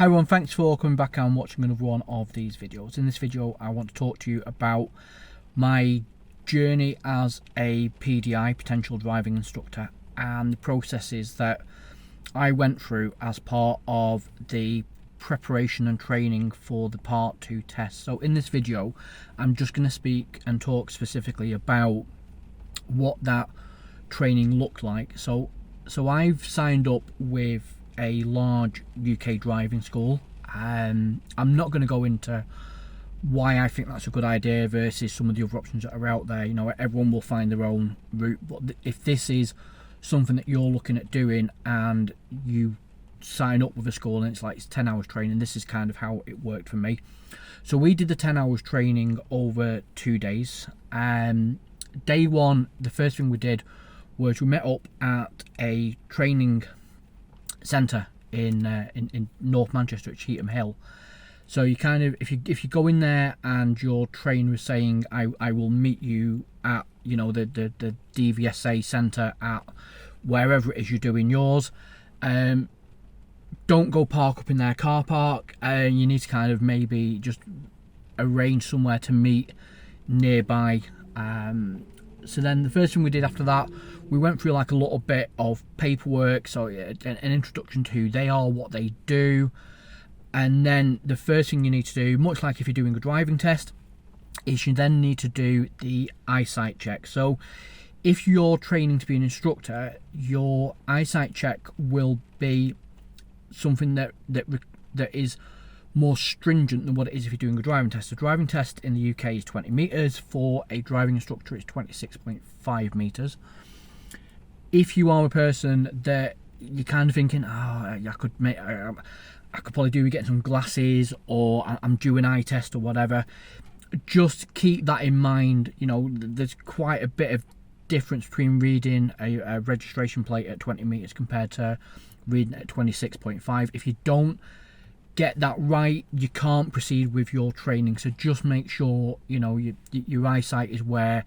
Hi everyone, thanks for coming back and watching another one of these videos. In this video I want to talk to you about my journey as a PDI, potential driving instructor, and the processes that I went through as part of the preparation and training for the Part 2 test. So in this video I'm just going to speak and talk specifically about what that training looked like. So I've signed up with a large UK driving school. I'm not going to go into why I think that's a good idea versus some of the other options that are out there. You know, everyone will find their own route, but if this is something that you're looking at doing and you sign up with a school and it's 10 hours training, this is kind of how it worked for me. So we did the 10 hours training over 2 days. Day one, the first thing we did was we met up at a training centre in North Manchester at Cheetham Hill. So you kind of, if you go in there and your trainer is saying I will meet you at, you know, the DVSA centre at wherever it is you're doing yours, don't go park up in their car park, and you need to kind of maybe just arrange somewhere to meet nearby. So then the first thing we did after that, we went through like a little bit of paperwork, so an introduction to who they are, what they do, and then the first thing you need to do, much like if you're doing a driving test, is you then need to do the eyesight check. So if you're training to be an instructor, your eyesight check will be something that is more stringent than what it is if you're doing a driving test. The driving test in the UK is 20 metres. For a driving instructor, it's 26.5 metres. If you are a person that you're kind of thinking, I could probably do with getting some glasses, or I'm due an eye test or whatever, just keep that in mind. You know, there's quite a bit of difference between reading a registration plate at 20 metres compared to reading it at 26.5. If you don't get that right, you can't proceed with your training. So just make sure, you know, your eyesight is where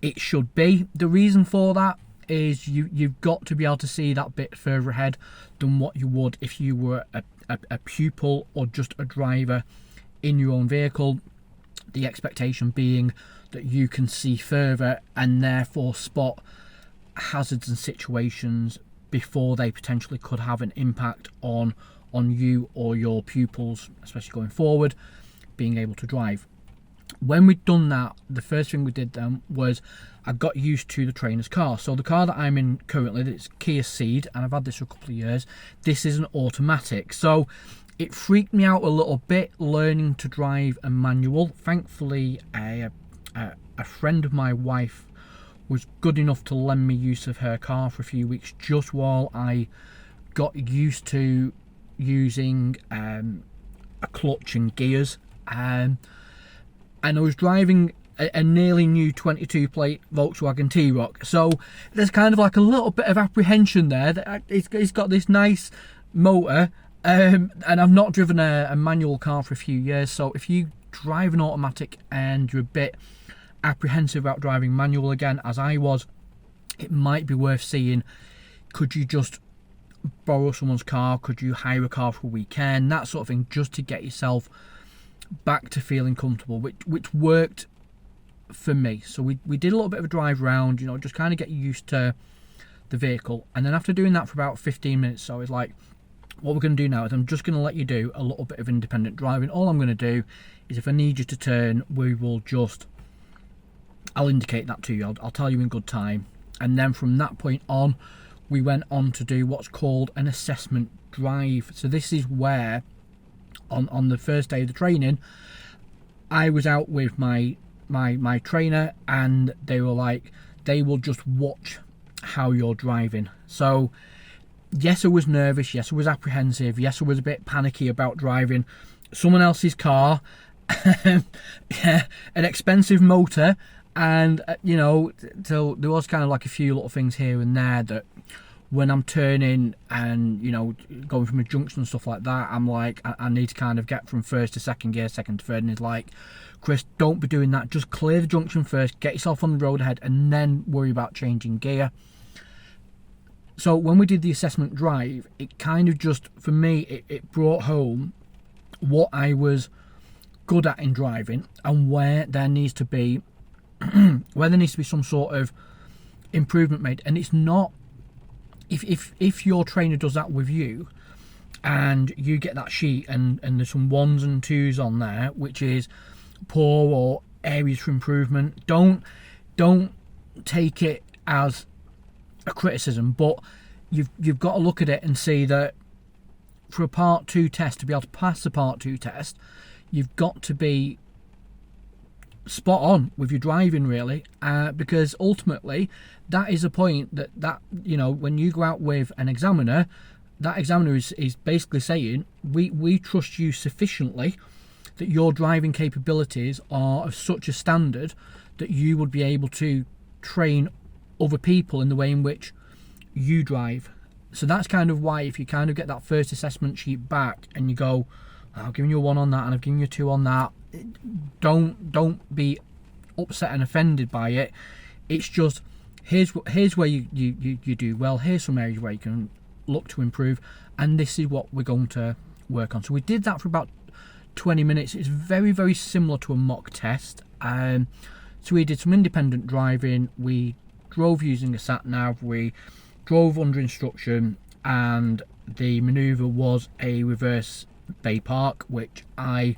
it should be. The reason for that is you've got to be able to see that bit further ahead than what you would if you were a pupil or just a driver in your own vehicle. The expectation being that you can see further and therefore spot hazards and situations before they potentially could have an impact on you or your pupils, especially going forward, being able to drive. When we'd done that, the first thing we did then was I got used to the trainer's car. So the car that I'm in currently, it's Kia Ceed, and I've had this for a couple of years. This is an automatic, so it freaked me out a little bit learning to drive a manual. Thankfully, a friend of my wife was good enough to lend me use of her car for a few weeks just while I got used to using a clutch and gears, and I was driving a nearly new 22 plate Volkswagen T-Roc, so there's kind of like a little bit of apprehension there that it's got this nice motor, and I've not driven a manual car for a few years. So if you drive an automatic and you're a bit apprehensive about driving manual again, as I was, it might be worth seeing, could you just borrow someone's car, could you hire a car for a weekend, that sort of thing, just to get yourself back to feeling comfortable, which worked for me. So we did a little bit of a drive around, you know, just kind of get used to the vehicle. And then after doing that for about 15 minutes, so it's like, what we're going to do now is I'm just going to let you do a little bit of independent driving. All I'm going to do is if I need you to turn, I'll indicate that to you. I'll tell you in good time. And then from that point on, we went on to do what's called an assessment drive. So this is where on the first day of the training, I was out with my trainer, and they were like, they will just watch how you're driving. So yes, I was nervous, yes I was apprehensive, yes I was a bit panicky about driving someone else's car, yeah, an expensive motor, and you know, so there was kind of like a few little things here and there that when I'm turning and, you know, going from a junction and stuff like that, I'm like, I need to kind of get from first to second gear, second to third, and he's like, Chris, don't be doing that, just clear the junction first, get yourself on the road ahead, and then worry about changing gear. So when we did the assessment drive, it kind of just, for me, it brought home what I was good at in driving, and where there needs to be some sort of improvement made. And it's not, if your trainer does that with you and you get that sheet and there's some 1s and 2s on there, which is poor or areas for improvement, don't take it as a criticism, but you've got to look at it and see that for a part 2 test, to be able to pass the part 2 test, you've got to be spot on with your driving, really, because ultimately that is a point that when you go out with an examiner, that examiner is basically saying we trust you sufficiently that your driving capabilities are of such a standard that you would be able to train other people in the way in which you drive. So that's kind of why, if you kind of get that first assessment sheet back and you go, I've given you a 1 on that and I've given you a 2 on that, don't be upset and offended by it. It's just, here's where you do well, here's some areas where you can look to improve, and this is what we're going to work on. So we did that for about 20 minutes. It's very, very similar to a mock test. So we did some independent driving, we drove using a sat nav, we drove under instruction, and the manoeuvre was a reverse bay park, which I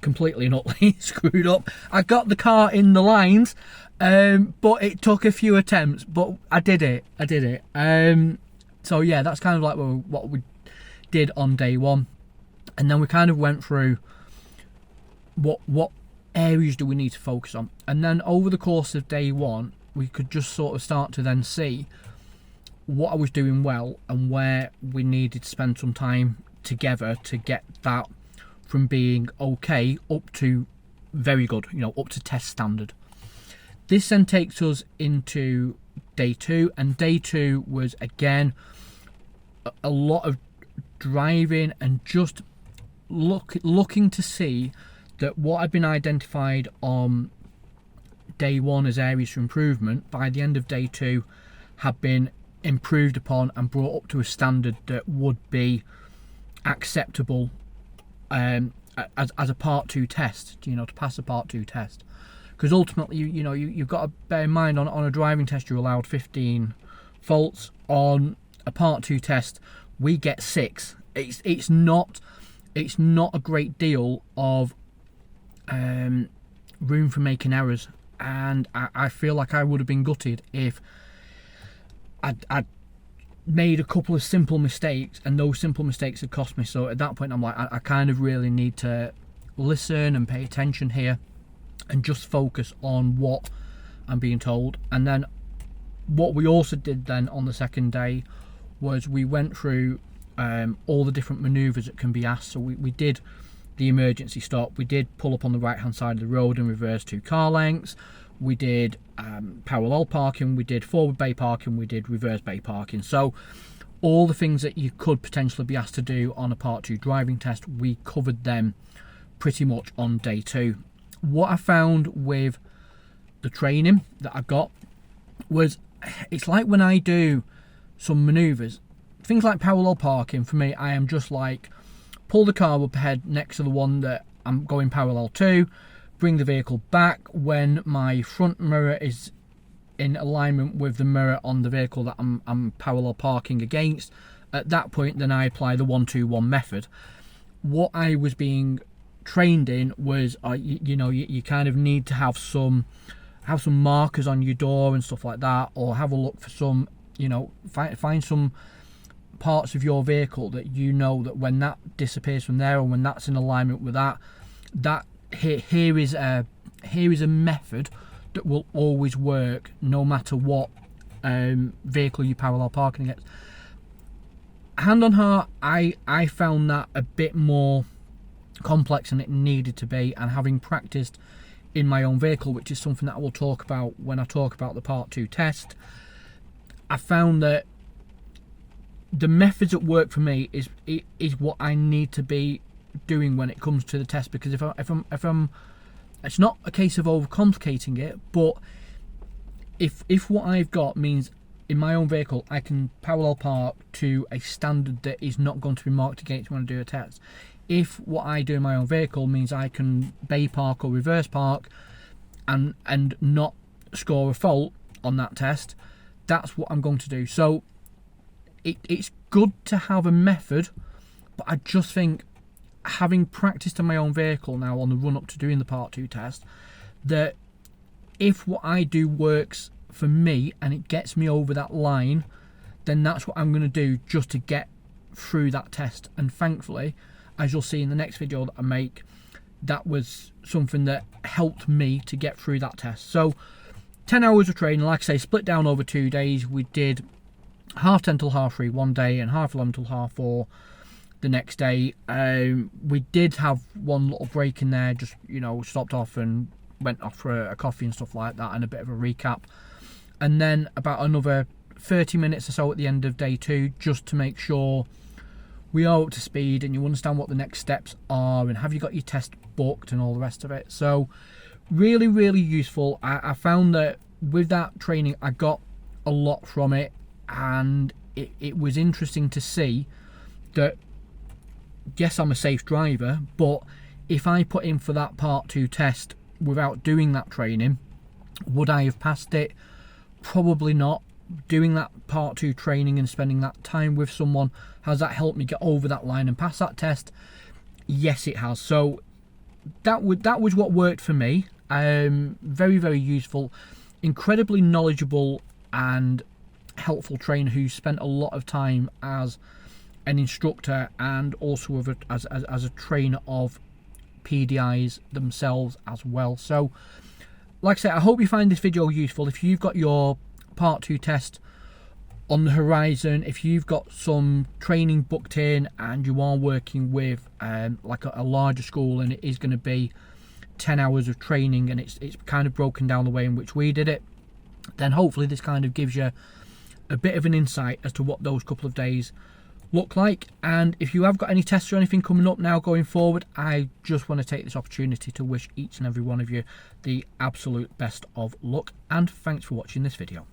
completely and utterly screwed up. I got the car in the lines, but it took a few attempts, but I did it. So yeah, that's kind of like what we did on day 1, and then we kind of went through what areas do we need to focus on, and then over the course of day 1 we could just sort of start to then see what I was doing well and where we needed to spend some time together to get that from being okay up to very good, up to test standard. This then takes us into day 2, and day 2 was again a lot of driving and just looking to see that what had been identified on day 1 as areas for improvement, by the end of day 2 had been improved upon and brought up to a standard that would be acceptable as a part 2 test, to pass a part 2 test. Because ultimately, you've got to bear in mind, on a driving test you're allowed 15 faults. On a part 2 test we get 6. It's not a great deal of room for making errors, and I feel like I would have been gutted if I'd made a couple of simple mistakes and those simple mistakes had cost me. So at that point I'm like, I kind of really need to listen and pay attention here and just focus on what I'm being told. And then what we also did then on the second day was we went through all the different manoeuvres that can be asked. So we did the emergency stop, we did pull up on the right hand side of the road and reverse 2 car lengths, we did parallel parking, we did forward bay parking, we did reverse bay parking. So all the things that you could potentially be asked to do on a part 2 driving test, we covered them pretty much on day 2. What I found with the training that I got was, it's like when I do some manoeuvres, things like parallel parking, for me, I am just like, pull the car up ahead next to the one that I'm going parallel to, bring the vehicle back when my front mirror is in alignment with the mirror on the vehicle that I'm parallel parking against. At that point then I apply the 1-2-1 method. What I was being trained in was you kind of need to have some markers on your door and stuff like that, or have a look for some, find some parts of your vehicle that that when that disappears from there, or when that's in alignment with that here is a method that will always work no matter what vehicle you parallel parking against. Hand on heart, I found that a bit more complex than it needed to be, and having practiced in my own vehicle, which is something that I will talk about when I talk about the part 2 test, I found that the methods that work for me is what I need to be doing when it comes to the test. Because if I'm it's not a case of overcomplicating it, but if what I've got means in my own vehicle, I can parallel park to a standard that is not going to be marked against when I do a test. If what I do in my own vehicle means I can bay park or reverse park and not score a fault on that test, that's what I'm going to do. So it's good to have a method, but I just think, having practiced in my own vehicle now on the run up to doing the Part 2 test, that if what I do works for me and it gets me over that line, then that's what I'm going to do just to get through that test. And thankfully, as you'll see in the next video that I make, that was something that helped me to get through that test. So 10 hours of training, like I say, split down over 2 days. We did 10:30 till 3:30 one day and 11:30 till 4:30 the next day. We did have one little break in there, just, you know, stopped off and went off for a coffee and stuff like that, and a bit of a recap. And then about another 30 minutes or so at the end of day 2, just to make sure we are up to speed and you understand what the next steps are and have you got your test booked and all the rest of it. So really, really useful. I found that with that training I got a lot from it, and it was interesting to see that, yes, I'm a safe driver, but if I put in for that Part 2 test without doing that training, would I have passed it? Probably not. Doing that Part 2 training and spending that time with someone, has that helped me get over that line and pass that test? Yes, it has. So that was what worked for me. Very, very useful, incredibly knowledgeable and helpful trainer who spent a lot of time as an instructor and also as a trainer of PDIs themselves as well. So like I said, I hope you find this video useful. If you've got your Part 2 test on the horizon, if you've got some training booked in and you are working with like a larger school and it is going to be 10 hours of training and it's kind of broken down the way in which we did it, then hopefully this kind of gives you a bit of an insight as to what those couple of days look like. And if you have got any tests or anything coming up now going forward, I just want to take this opportunity to wish each and every one of you the absolute best of luck, and thanks for watching this video.